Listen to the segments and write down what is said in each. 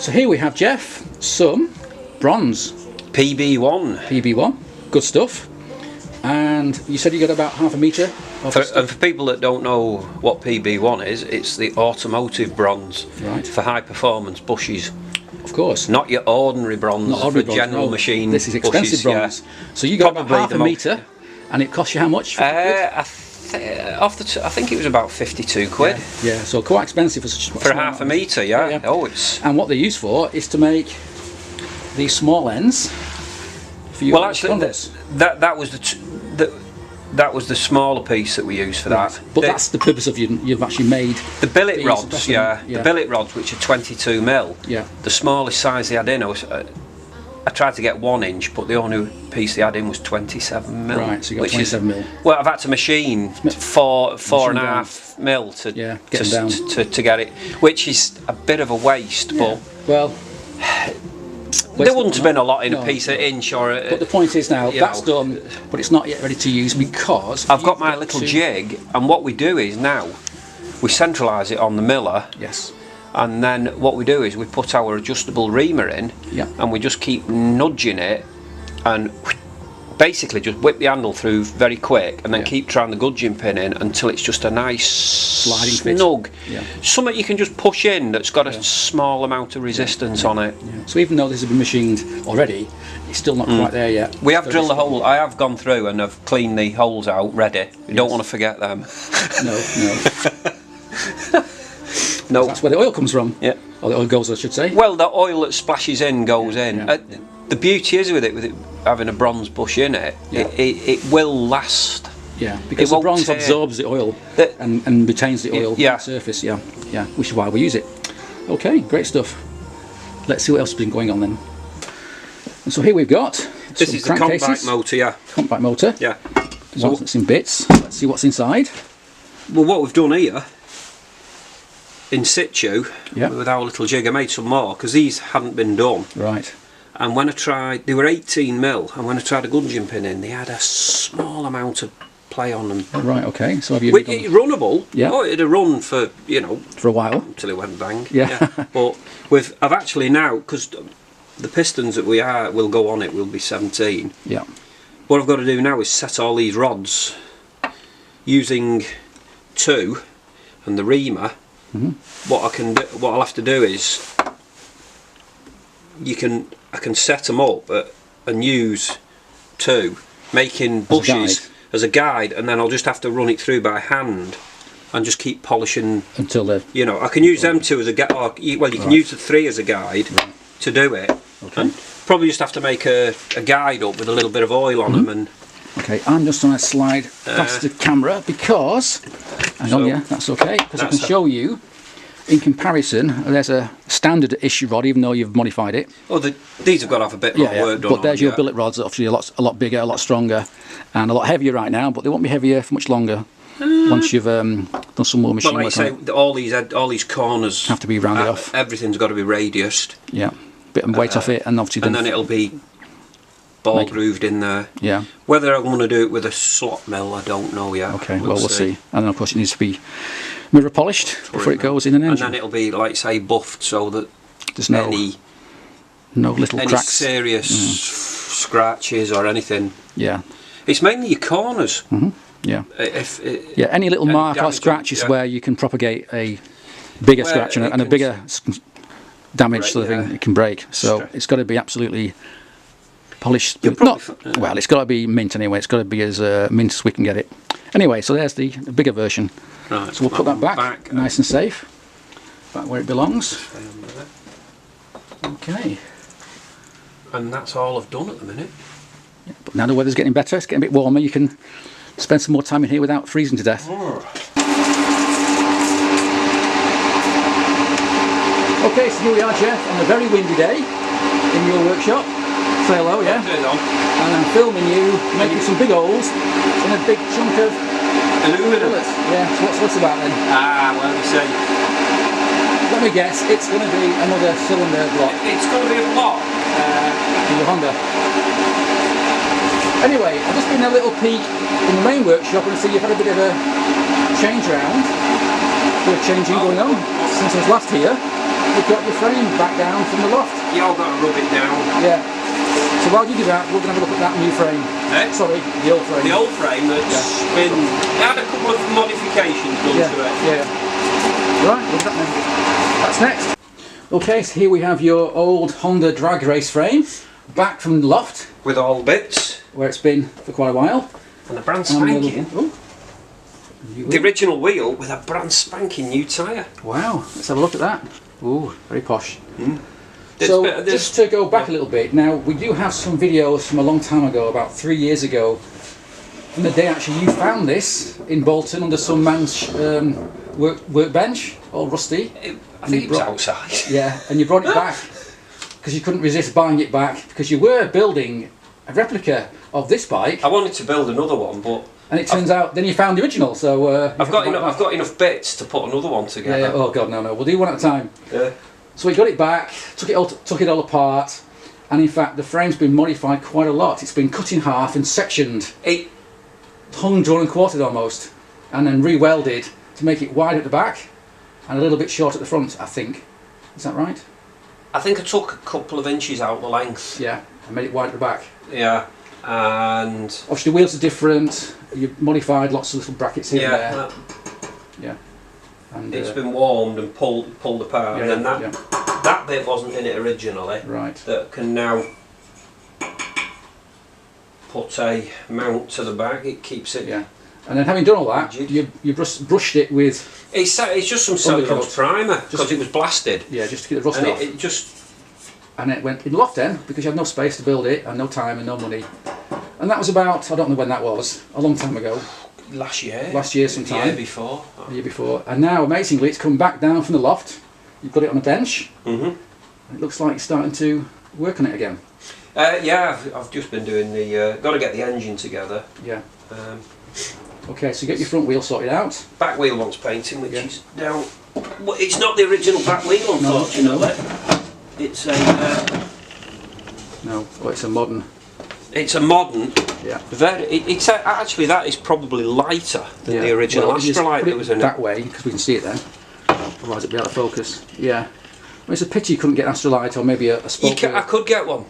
So here we have, Jeff, some bronze. PB1. PB1, good stuff. And you said you got about half a metre. And for people that don't know what PB1 is, it's the automotive bronze for high performance bushes. Of course. Not your ordinary bronze, not ordinary for general machine. This is expensive bushes, bronze. So you got about half a metre, and it cost you how much? I think it was about 52 quid. Yeah, so quite expensive for half a metre, yeah. Oh, it's. And what they're used for is to make these small ends for you. Well, actually, that was the smaller piece that we used for that. But that's the purpose of you've actually made the billet rods. The billet rods, which are 22 mil. Yeah. The smallest size they had in I tried to get 1 inch, but the only piece they had in was 27 mil. Right, so you got 27 mil. Well, I've had to machine 4.5 mil to get it, which is a bit of a waste. But there wouldn't have been a lot in a piece of inch or. But the point is now that's done, but it's not yet ready to use because I've got my little jig, and what we do is now we centralise it on the miller. Yes. And then what we do is we put our adjustable reamer in, and we just keep nudging it, and basically just whip the handle through very quick, and then keep trying the gudgeon pin in until it's just a nice sliding snug. Something you can just push in that's got a small amount of resistance on it. So even though this has been machined already, it's still not quite there yet. We have drilled the hole. I have gone through and have cleaned the holes out ready. You don't want to forget them. No. That's where the oil comes from. Yeah. Or the oil goes, I should say. Well, the oil that splashes in goes in. The beauty is with it having a bronze bush in it, it will last. Yeah, because the bronze absorbs the oil and retains the oil on the surface. Yeah, which is why we use it. Okay, great stuff. Let's see what else has been going on then. And so here we've got this is the compact motor, compact motor. Yeah. So it's in bits. Let's see what's inside. Well, what we've done here, in situ, with our little jig, I made some more because these hadn't been done. Right. And when I tried, they were 18 mil, and when I tried a gudgeon pin in, they had a small amount of play on them. Oh, right, okay. So have you? It's runnable. Yeah. Oh, it'd have run for for a while until it went bang. Yeah. But I've actually now, because the pistons that will go on it will be 17. Yeah. What I've got to do now is set all these rods using 2 and the reamer. What I'll have to do is I can set them up and use 2, making bushes as a guide, and then I'll just have to run it through by hand and just keep polishing until they. I can use them 2 as a guide. Well, you can use the 3 as a guide to do it. Okay. And probably just have to make a guide up with a little bit of oil on them and. Okay, I'm just going to slide past the camera because, hang on, that's okay, because I can show you, in comparison, there's a standard issue rod, even though you've modified it. Oh, these have got to have a bit more work done. But there's your billet rods, obviously a lot bigger, a lot stronger, and a lot heavier right now, but they won't be heavier for much longer once you've done some more machine work. Like I say, all these corners have to be rounded off. Everything's got to be radiused. Yeah, bit of weight off it, and obviously then it'll be ball grooved in there. Yeah. Whether I'm going to do it with a slot mill, I don't know yet. Okay, we'll see. And then of course it needs to be mirror polished before it goes in an engine. And then it'll be, like say, buffed so that there's no little cracks, serious scratches or anything. Yeah. It's mainly your corners. Yeah. Any little mark or scratch is where you can propagate a bigger scratch and a bigger damage, so it can break. So it's got to be absolutely polished. Well, it's got to be mint anyway. It's got to be as mint as we can get it. Anyway, so there's the bigger version. Right. So we'll put that back nice and safe, back where it belongs. Okay. And that's all I've done at the minute. Yeah, but now the weather's getting better. It's getting a bit warmer. You can spend some more time in here without freezing to death. Okay, so here we are, Jeff, on a very windy day in your workshop. Say hello, yeah? And I'm filming you making some big holes in a big chunk of aluminum. Yeah, so what's this about then? Well, you see. Let me guess, it's going to be another cylinder block. It's going to be a block. In your Honda. Anyway, I've just been a little peek in the main workshop and see you've had a bit of a change around. A bit of changing going on since I was last here. you've got your frame back down from the loft. You all got to rub it down. Yeah. So while you do that, we're going to have a look at that new frame. Sorry, the old frame. The old frame that's been had a couple of modifications done to it. Yeah. Right, what's that then? That's next. Okay, so here we have your old Honda drag race frame, back from the loft. With all bits. Where it's been for quite a while. And a brand spanking. The original wheel with a brand spanking new tyre. Wow, let's have a look at that. Ooh, very posh. So just to go back a little bit, now we do have some videos from a long time ago, about 3 years ago, from the day actually you found this in Bolton under some man's workbench, all rusty. I think it was outside. Yeah, and you brought it back because you couldn't resist buying it back because you were building a replica of this bike. I wanted to build another one, but and it turns out then you found the original. So I've got enough bits to put another one together. Yeah, oh god, no, we'll do one at a time. Yeah. So we got it back, took it all apart, and in fact the frame's been modified quite a lot. It's been cut in half and sectioned, hung, drawn and quartered almost, and then re-welded to make it wide at the back and a little bit short at the front, I think. Is that right? I think I took a couple of inches out the length. Yeah, and made it wide at the back. Yeah, and obviously the wheels are different. You've modified lots of little brackets here and there. Yeah. And it's been warmed and pulled apart, and then that bit wasn't in it originally. Right. That can now put a mount to the back. It keeps it. Yeah. And then having done all that, you brushed it with. It's just some cellulose primer because it was blasted. Yeah, just to get the rust off. It just. And it went in the loft then because you had no space to build it and no time and no money. And that was about, I don't know when that was, a long time ago. Last year. Last year sometime. The year before. The year before. And now, amazingly, it's come back down from the loft. You've got it on a bench. And it looks like you're starting to work on it again. Yeah, I've just been doing the... got to get the engine together. Yeah. Okay, so you get your front wheel sorted out. Back wheel wants painting, which is down... Well, it's not the original back wheel, unfortunately. No. It's a... No, well, it's a modern... It's a modern. Yeah. It's actually that is probably lighter than the original Astrolite that was in it. That way, because we can see it then. Otherwise it'd be out of focus. Yeah. Well, it's a pity you couldn't get an Astrolite or maybe a spoke wheel. I could get one,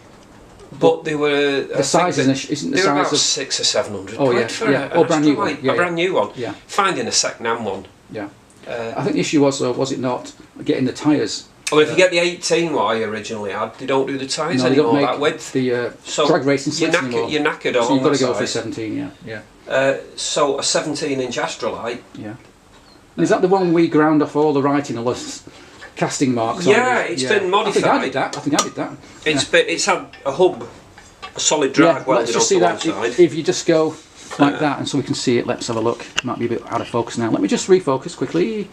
but they were. The size isn't the size about of 600 or 700 quid for a brand new one. A brand new one. Yeah. Finding a second-hand one. Yeah. I think the issue was it not getting the tyres? Well, if you get the 18 what I originally had, they don't do the tyres anymore that width. The drag racing slicks anymore. You're knackered on. So you've got to go for a 17, yeah. So a 17-inch Astrolite. Yeah. And is that the one we ground off all the writing, all the casting marks? Yeah, it's been modified. I think I did that. It's had a hub, a solid drag welded let's just see onto that. one side. If you just go like that, and so we can see it. Let's have a look. Might be a bit out of focus now. Let me just refocus quickly.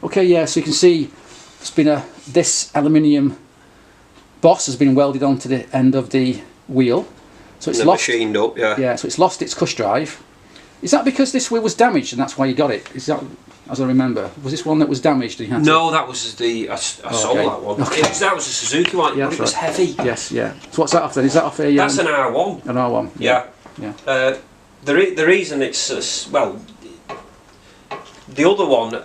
Okay, yeah. So you can see. It's been this aluminium boss has been welded onto the end of the wheel, so it's machined up. Yeah, so it's lost its cush drive. Is that because this wheel was damaged and that's why you got it? Is that, as I remember, was this one that was damaged and you had No, that was I sold that one. Okay. That was a Suzuki one, but it was heavy. Yes, yeah. So what's that off then? Is that off a... That's an R1. An R1. Yeah. The reason it's well, the other one.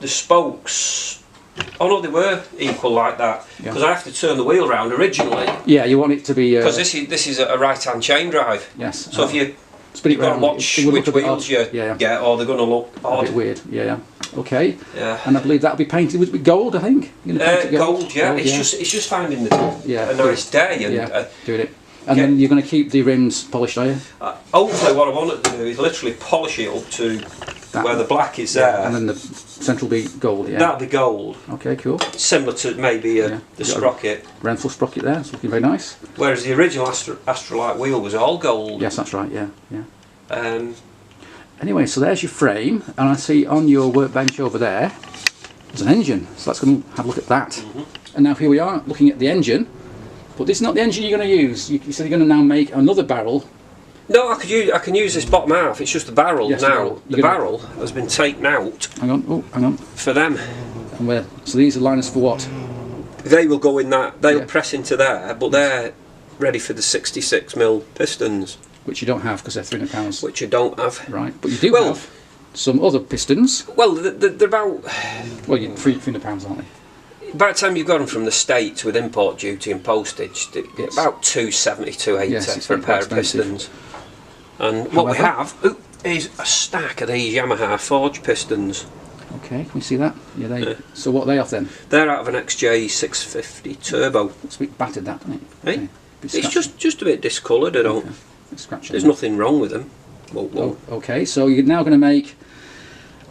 The spokes, oh no, they were equal like that because I have to turn the wheel around originally. Yeah, you want it to be because this is a right-hand chain drive. Yes. So if you spin it around, watch which wheels you get, or they're going to look odd. A bit weird. Yeah. Okay. Yeah. And I believe that'll be painted with gold. I think. Gold. Yeah. It's just finding a nice day and doing it. And then you're going to keep the rims polished, are you? Hopefully, what I want to do is literally polish it up to where the black is there. And then the centre will be gold, That'll be gold. Okay, cool. Similar to maybe the sprocket. Renthal sprocket there, it's looking very nice. Whereas the original Astrolite wheel was all gold. Yes, that's right, yeah. Anyway, so there's your frame, and I see on your workbench over there, there's an engine. So let's go and have a look at that. And now here we are, looking at the engine. But this is not the engine you're going to use. You said you're going to now make another barrel. No, I can use this bottom half. It's just the barrel now. The barrel has been taken out. Hang on. For them. And where? So these are liners for what? They will go in that. They'll press into there, but they're ready for the 66mm pistons. Which you don't have because they're £300. Which you don't have. Right, but you do have. some other pistons. Well, they're about... Well, you're £300, aren't they? By the time you've got them from the States with import duty and postage, Yes. about £270, £280 Yes, for a pair of expensive. pistons. And what we have is a stack of these Yamaha forged pistons. Okay, can we see that? Yeah, so what are they off then? They're out of an XJ650 Turbo. It's a bit battered, that, doesn't it? Hey? Okay. It's just a bit discoloured, I don't... Okay. There's nothing wrong with them. Whoa. Oh, okay, so you're now going to make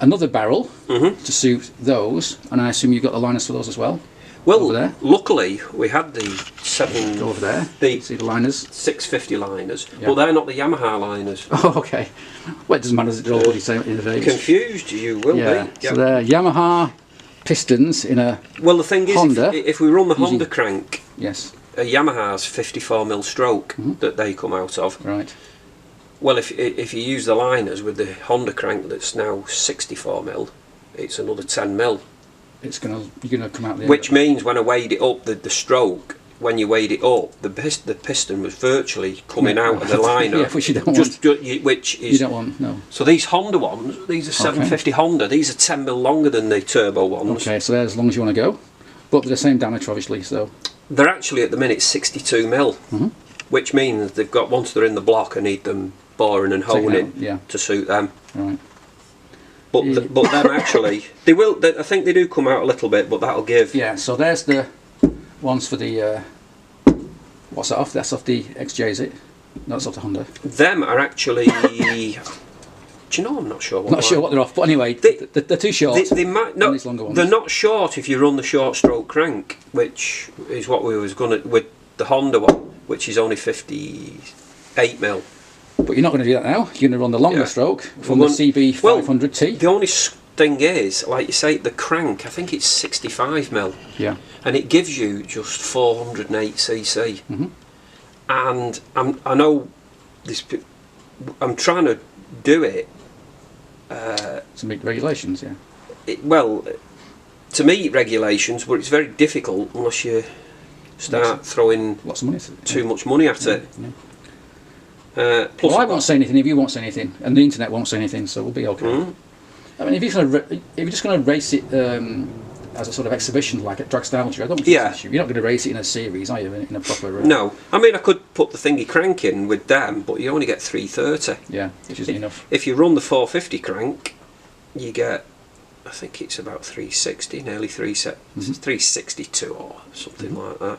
another barrel to suit those, and I assume you've got the liners for those as well? Well, over there. Luckily, we had the Go over there, see the liners? 650 liners, but they're not the Yamaha liners. Oh, okay. Well, it doesn't matter, they're all bloody same in the Vegas. Confused, you will be. Yeah, so they're Yamaha pistons in a Well, the thing is, Honda, if we run the Honda crank, yes, a Yamaha's 54mm stroke that they come out of. Right. Well, if you use the liners with the Honda crank that's now 64mm, it's another 10mm. You're gonna come out the end. Which means when I weighed it up, the stroke, when you weighed it up, the piston was virtually coming out of the liner. Yeah, which you don't want. Which is you don't want, no. So these Honda ones, these are 750 Honda. These are 10mm longer than the turbo ones. Okay, so they're as long as you want to go, but they're the same diameter, obviously. So they're actually at the minute 62mm, which means they've got, once they're in the block, I need them boring and honing to suit them. Right. But but them actually, they will. I think they do come out a little bit, but that'll give. Yeah. So there's the ones for the. What's that off? That's off the XJ, is it? No, that's off the Honda. Them are actually. Do you know? I'm not sure. Not sure what they're off, but anyway, they're too short. They might no. These longer ones. They're not short if you run the short stroke crank, which is what we was going to with the Honda one, which is only 58mm. But you're not going to do that now. You're going to run the longer stroke from the CB500T. Well, the only thing is, like you say, the crank, I think it's 65mm. Yeah. And it gives you just 408cc. And I know this. I'm trying to do it. To meet regulations, yeah. Well, to meet regulations, but it's very difficult unless you start throwing lots of money too much money at it. Yeah. Plus well, I won't say anything if you won't say anything, and the internet won't say anything, so we'll be okay. I mean, if you're just going to race it as a sort of exhibition, like at Dragstalgia, I don't think it's an issue. You're not going to race it in a series, are you? In a proper. No, I mean I could put the thingy crank in with them, but you only get 330. Yeah, which isn't enough. If you run the 450 crank, you get, I think it's about 360, nearly 362 or something like that.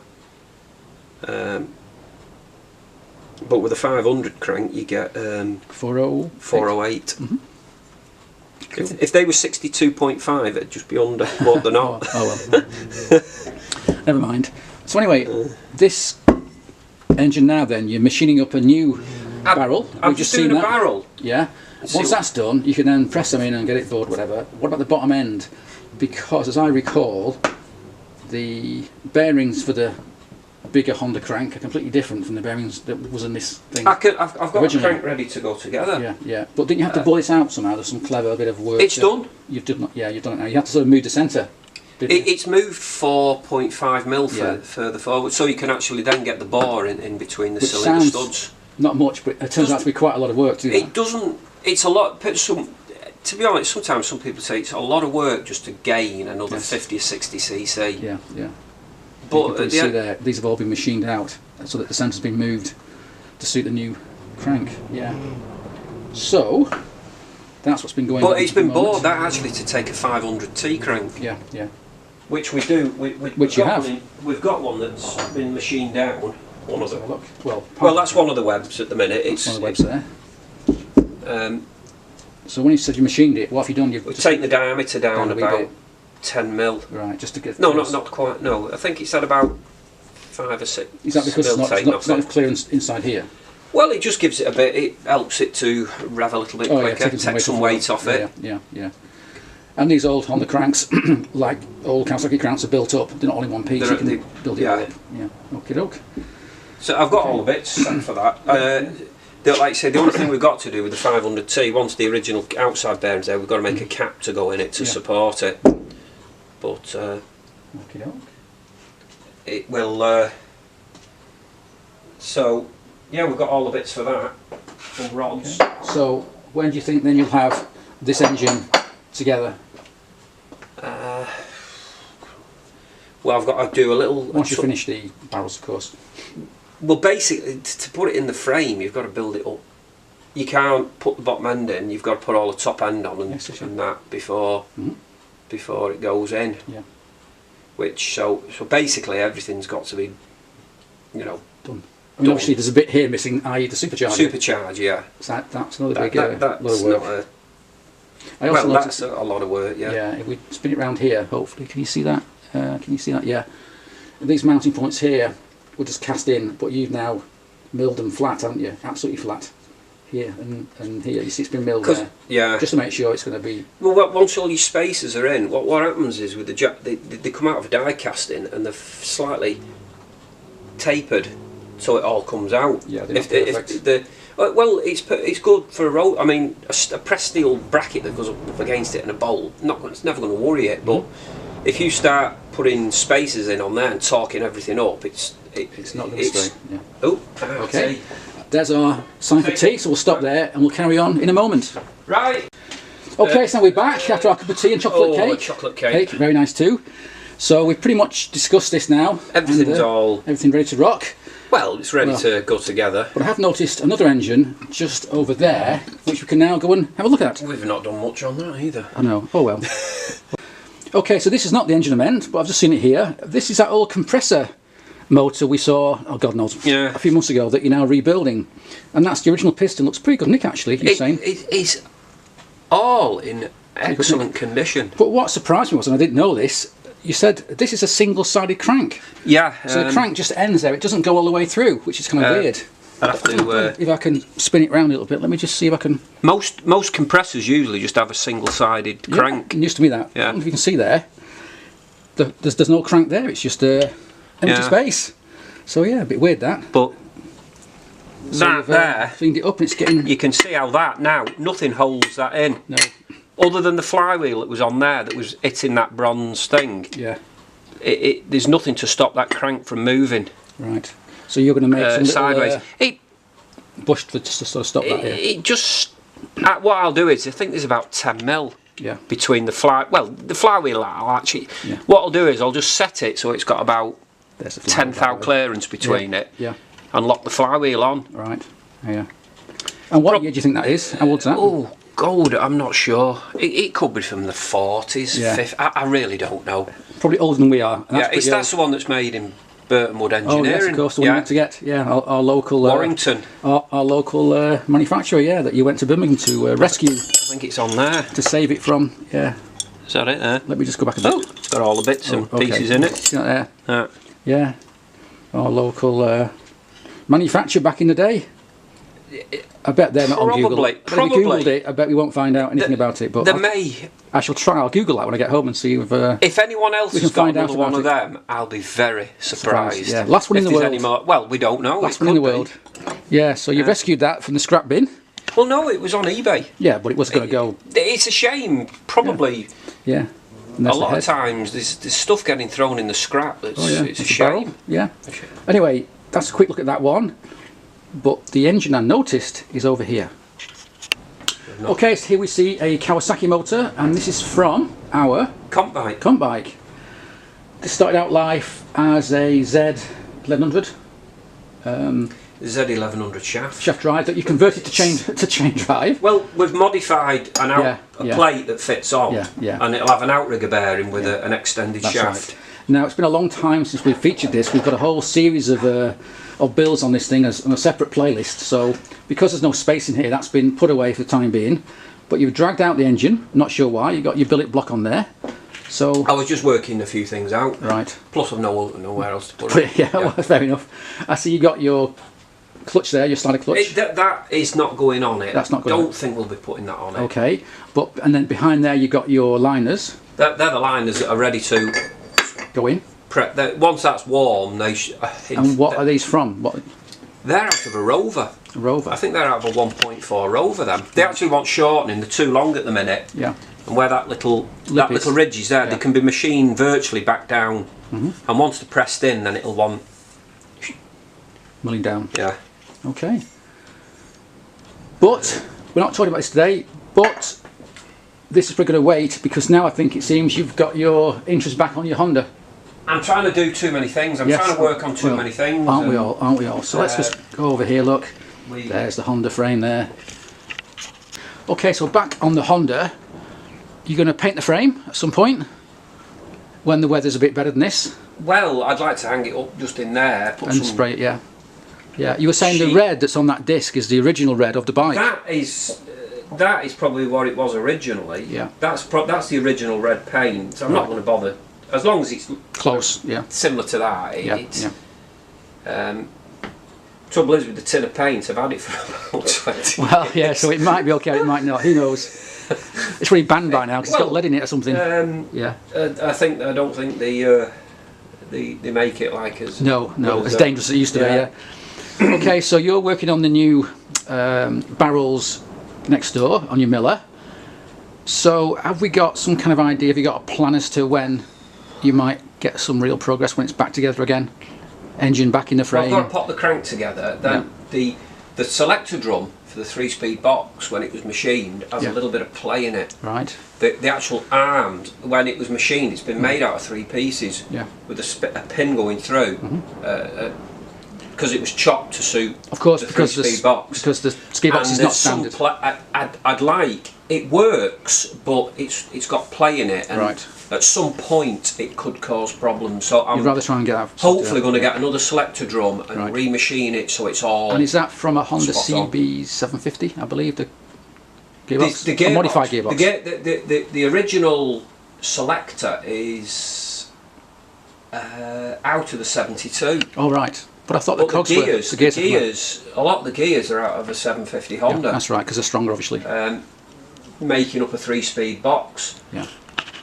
But with a 500 crank, you get 408. Cool. If they were 62.5, it'd just be under, but they're not. well. Never mind. So anyway, this engine now then, you're machining up a new barrel. I've just seen a barrel. Yeah. Once that's done, you can then press them in and get it bored, whatever. What about the bottom end? Because as I recall, the bearings for the bigger Honda crank are completely different from the bearings that was in this thing. I've got originally. A crank ready to go together. Yeah, yeah. But didn't you have to pull this out somehow? There's some clever bit of work. It's done. You've done it. Yeah, you've done it now. You have to sort of move the centre. It's moved 4.5mm further forward, so you can actually then get the bore in between the cylinder studs. Not much, but it turns out to be quite a lot of work to do that. It doesn't. It's a lot. To be honest, sometimes some people say it's a lot of work just to gain another 50 or 60cc. Yeah, yeah. But you see there, these have all been machined out so that the centre's been moved to suit the new crank. Yeah. So that's what's been going on. But it's been bought that actually to take a 500T crank. Yeah, yeah. Which we do. Which you have. We've got one that's been machined down. One of them. Look. Well, that's one of the webs at the minute. It's one of the webs there. So when you said you machined it, what have you done? We've taken the diameter down about 10mm. Right, just to get. No, not quite. No, I think it's at about 5 or 6. Is that because it's not clearance inside here? Well, it just gives it a bit. It helps it to rev a little bit quicker. Take some weight off it. Yeah. And these old Honda cranks, like old Kawasaki cranks, are built up. They're not all in one piece. You can build it all up. Yeah. Okie doke. So I've got all the bits set for that. Like I say, the only thing we've got to do with the 500T, once the original outside bearings there, we've got to make a cap to go in it to support it. But it will. So yeah, we've got all the bits for that and rods. Okay. So when do you think then you'll have this engine together? Well, I've got to do a little... Once you finish the barrels, of course. Well, basically, to put it in the frame, you've got to build it up. You can't put the bottom end in, you've got to put all the top end on and, and that before it goes in. Yeah. Which, so basically everything's got to be, you know, done. I mean, obviously there's a bit here missing, i.e. the supercharger. Supercharge, yeah. So that's another big lot of work. That's a lot of work, yeah. Yeah, if we spin it round here, hopefully, can you see that? Can you see that? Yeah. These mounting points here were just cast in, but you've now milled them flat, haven't you? Absolutely flat. Here and here. You see it's been milled there. Yeah. Just to make sure it's going to be... Well, once all your spacers are in, what happens is with the they come out of die casting and they're slightly tapered, so it all comes out. Yeah, they're not perfect. Well, it's good for a roll. I mean, a pressed steel bracket that goes up against it and a bolt, it's never going to worry it. But if you start putting spacers in on there and torquing everything up, it's not going to stay. Yeah. Oh, okay. There's our sign for tea, so we'll stop there and we'll carry on in a moment. Right. Okay, so now we're back after our cup of tea and chocolate cake. Chocolate cake. Very nice too. So we've pretty much discussed this now. Everything ready to rock. Well, it's ready to go together. But I have noticed another engine just over there, which we can now go and have a look at. We've not done much on that either. I know. Oh well. Okay, so this is not the engine I meant, but I've just seen it here. This is that old compressor motor we saw, oh God knows, a few months ago that you're now rebuilding. And that's the original piston. Looks pretty good nick actually, you're saying. It is all in excellent condition. But what surprised me was, and I didn't know this, you said this is a single-sided crank. Yeah. So the crank just ends there, it doesn't go all the way through, which is kind of weird. I'd have to... if I can spin it round a little bit, let me just see if I can... Most compressors usually just have a single-sided crank. It used to be that. Yeah. I don't know if you can see there. There's no crank there, it's just empty space. So yeah, a bit weird that. But that there, cleaned it up and it's getting... You can see how that now, nothing holds that in. No. Other than the flywheel that was on there that was hitting that bronze thing. Yeah. There's nothing to stop that crank from moving. Right. So you're going to make some sideways. Bush to sort of stop that here. It just... what I'll do is, I think there's about 10 mil. Yeah. Between the flywheel I'll actually... Yeah. What I'll do is I'll just set it so it's got about 10 thou clearance between it. Yeah. And lock the flywheel on. Right. Yeah. And what year do you think that is? How old's that? Oh, God, I'm not sure. It could be from the 40s, 50s. I really don't know. Probably older than we are. That's the one that's made in Burton Wood Engineering. Oh, yes, of course, the one you went to get. Yeah, our local... Warrington. Our local manufacturer, yeah, that you went to Birmingham to rescue. I think it's on there. To save it from, yeah. Is that it there? Let me just go back a bit. Oh, it's got all the bits and pieces in it. See that there? Yeah. Our local manufacturer back in the day. I bet they're not on Google. Probably. If you Googled it, I bet we won't find out anything about it. But I shall try. I'll Google that when I get home and see if anyone else has got another one of them, I'll be very surprised. Yeah, last one in the world. Well, we don't know. Last one in the world. Yeah, so you rescued that from the scrap bin. Well, no, it was on eBay. Yeah, but it was going to go. It's a shame. Probably. Yeah. A lot of times there's stuff getting thrown in the scrap. It's a shame. Yeah. Anyway, that's a quick look at that one. But the engine I noticed is over here. Okay, so here we see a Kawasaki motor, and this is from our Comp bike. Comp bike. This started out life as a Z1100. Z1100 shaft drive that you converted to chain drive. Well, we've modified a plate that fits on, and it'll have an outrigger bearing with an extended shaft. Right. Now, it's been a long time since we've featured this. We've got a whole series of builds on this thing on a separate playlist. So because there's no space in here, that's been put away for the time being. But you've dragged out the engine. Not sure why. You've got your billet block on there. So I was just working a few things out. Right. Plus, I've nowhere else to put it. Yeah, well, fair enough. I see you got your clutch there, your slider clutch. That is not going on it. That's not going. Don't think we'll be putting that on it. Okay, and then behind there you got your liners. They're the liners that are ready to go in. Once that's warm, they. And what are these from? What? They're out of a Rover. A Rover. I think they're out of a 1.4 Rover. Them. They actually want shortening. They're too long at the minute. Yeah. And where that little ridge is there, they can be machined virtually back down. And once they're pressed in, then it'll want milling down. Yeah. Okay. But we're not talking about this today. But this is probably going to wait, because now I think it seems you've got your interest back on your Honda. I'm trying to do too many things. I'm trying to work on too many things. Aren't we all? Aren't we all? So let's just go over here. Look, there's the Honda frame there. Okay, so back on the Honda, you're going to paint the frame at some point when the weather's a bit better than this. Well, I'd like to hang it up just in there. And spray it, yeah. Yeah, you were saying the red that's on that disc is the original red of the bike. That is probably what it was originally. Yeah. That's the original red paint. So I'm not going to bother. As long as it's close, yeah. Similar to that. Trouble is with the tin of paint, I've had it for about 20 Well, years. Yeah, so it might be okay, it might not, who knows. It's really banned by now because it's got lead in it or something. Yeah. I don't think they make it like as... No, as dangerous as it used to be, yeah. Okay, so you're working on the new barrels next door on your Miller. So have we got some kind of idea, have you got a plan as to when you might get some real progress when it's back together again? Engine back in the frame? Well, I've got to pop the crank together. Then the selector drum for the 3-speed box, when it was machined, has a little bit of play in it. Right. The actual arms, when it was machined, it's been made out of 3 pieces with a pin going through. Because it was chopped to suit the 3-speed box. Because the ski box is not standard. I'd like, it works, but it's got play in it, and at some point it could cause problems. So I'm You'd rather try and get that. Hopefully going to get another selector drum and remachine it so it's all. And is that from a Honda CB 750, I believe, the gearbox? The gearbox, a modified gearbox. The original selector is out of the 72. Oh right. But I thought the cogs were... The gears, a lot of the gears are out of a 750 Honda. Yeah, that's right, because they're stronger, obviously. Making up a 3-speed box. Yeah.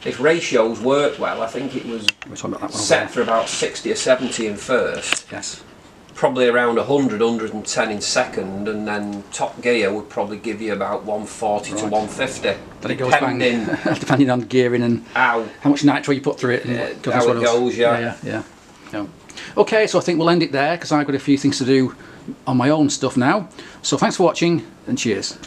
If ratios work well, I think it was set for about 60 or 70 in first. Yes. Probably around 100, 110 in second, and then top gear would probably give you about 140 to 150. Then it goes bang, depending on gearing and how much nitro you put through it. And how it goes, yeah. Okay, so I think we'll end it there because I've got a few things to do on my own stuff now. So thanks for watching and cheers.